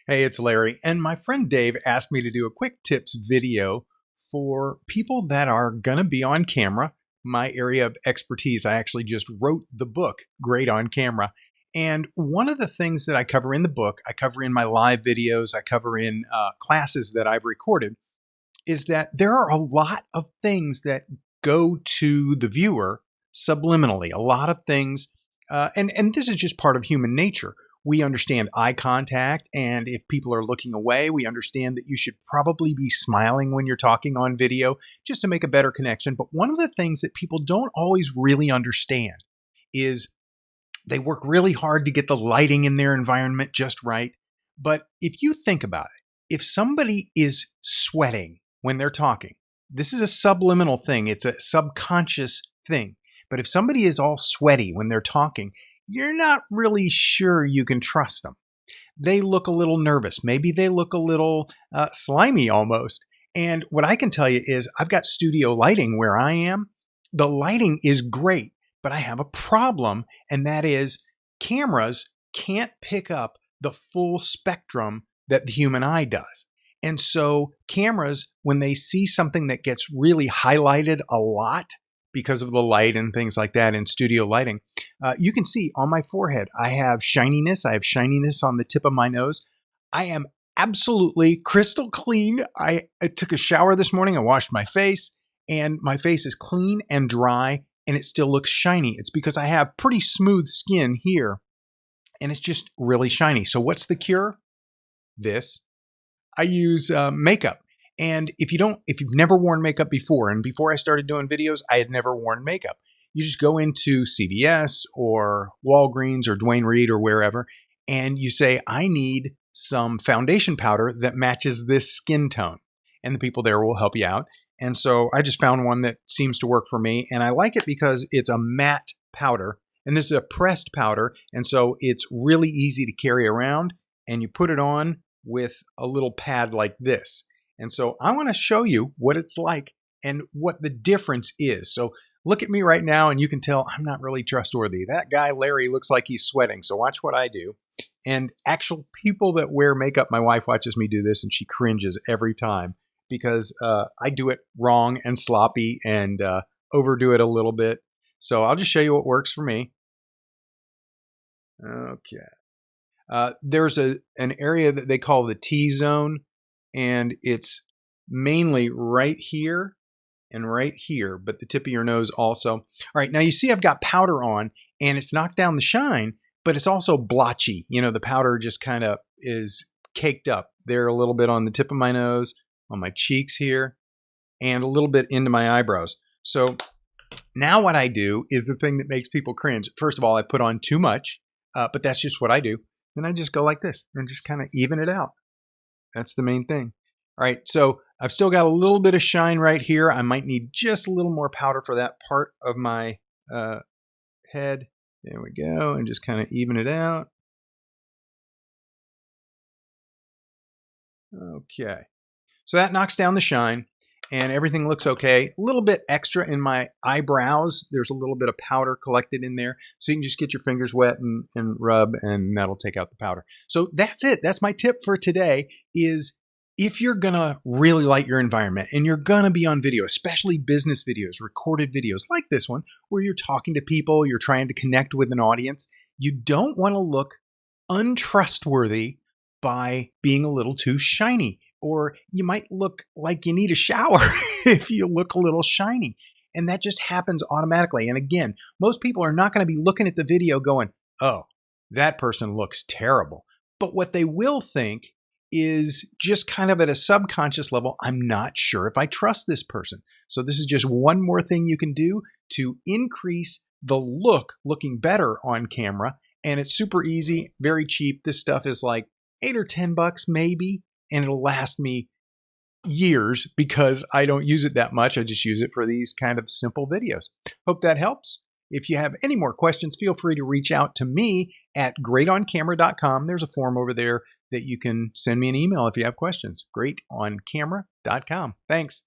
Hey, it's Larry, and my friend Dave asked me to do a quick tips video for people that are going to be on camera, my area of expertise. I actually just wrote the book, Great on Camera. And one of the things that I cover in the book, I cover in my live videos, I cover in classes that I've recorded, is that there are a lot of things that go to the viewer subliminally. A lot of things, and this is just part of human nature. We understand eye contact, and if people are looking away, we understand that you should probably be smiling when you're talking on video just to make a better connection. But one of the things that people don't always really understand is they work really hard to get the lighting in their environment just right. But if you think about it, if somebody is sweating when they're talking, this is a subliminal thing, it's a subconscious thing. But if somebody is all sweaty when they're talking, you're not really sure you can trust them. They look a little nervous. Maybe they look a little slimy almost. And what I can tell you is I've got studio lighting where I am. The lighting is great, but I have a problem, and that is cameras can't pick up the full spectrum that the human eye does. And so cameras, when they see something that gets really highlighted a lot because of the light and things like that in studio lighting, you can see on my forehead, I have shininess. I have shininess on the tip of my nose. I am absolutely crystal clean. I took a shower this morning. I washed my face, and my face is clean and dry, and it still looks shiny. It's because I have pretty smooth skin here, and it's just really shiny. So what's the cure? This. I use makeup. And if you've never worn makeup before, and before I started doing videos, I had never worn makeup. You just go into CVS or Walgreens or Duane Reade or wherever, and you say, I need some foundation powder that matches this skin tone. And the people there will help you out. And so I just found one that seems to work for me. And I like it because it's a matte powder. And this is a pressed powder. And so it's really easy to carry around. And you put it on with a little pad like this. And so I want to show you what it's like and what the difference is. So look at me right now, and you can tell I'm not really trustworthy. That guy, Larry, looks like he's sweating. So watch what I do. And actual people that wear makeup, my wife watches me do this, and she cringes every time because I do it wrong and sloppy and overdo it a little bit. So I'll just show you what works for me. Okay. There's an area that they call the T-zone, and it's mainly right here and right here, but the tip of your nose also. All right, now you see I've got powder on, and it's knocked down the shine, but it's also blotchy. You know, the powder just kind of is caked up there a little bit on the tip of my nose, on my cheeks here, and a little bit into my eyebrows. So now what I do is the thing that makes people cringe. First of all, I put on too much, but that's just what I do. Then I just go like this and just kind of even it out. That's the main thing. All right, so I've still got a little bit of shine right here. I might need just a little more powder for that part of my head. There we go, and just kind of even it out. Okay, so that knocks down the shine, and everything looks okay. A little bit extra in my eyebrows. There's a little bit of powder collected in there, so you can just get your fingers wet and rub, and that'll take out the powder. So that's it. That's my tip for today is if you're going to really light your environment and you're going to be on video, especially business videos, recorded videos like this one, where you're talking to people, you're trying to connect with an audience, you don't want to look untrustworthy by being a little too shiny. Or you might look like you need a shower if you look a little shiny. And that just happens automatically. And again, most people are not going to be looking at the video going, oh, that person looks terrible. But what they will think is just kind of at a subconscious level, I'm not sure if I trust this person. So this is just one more thing you can do to increase the looking better on camera. And it's super easy, very cheap. This stuff is like $8 or $10 maybe, and it'll last me years because I don't use it that much. I just use it for these kind of simple videos. Hope that helps. If you have any more questions, feel free to reach out to me at greatoncamera.com. There's a form over there that you can send me an email if you have questions. greatoncamera.com. Thanks.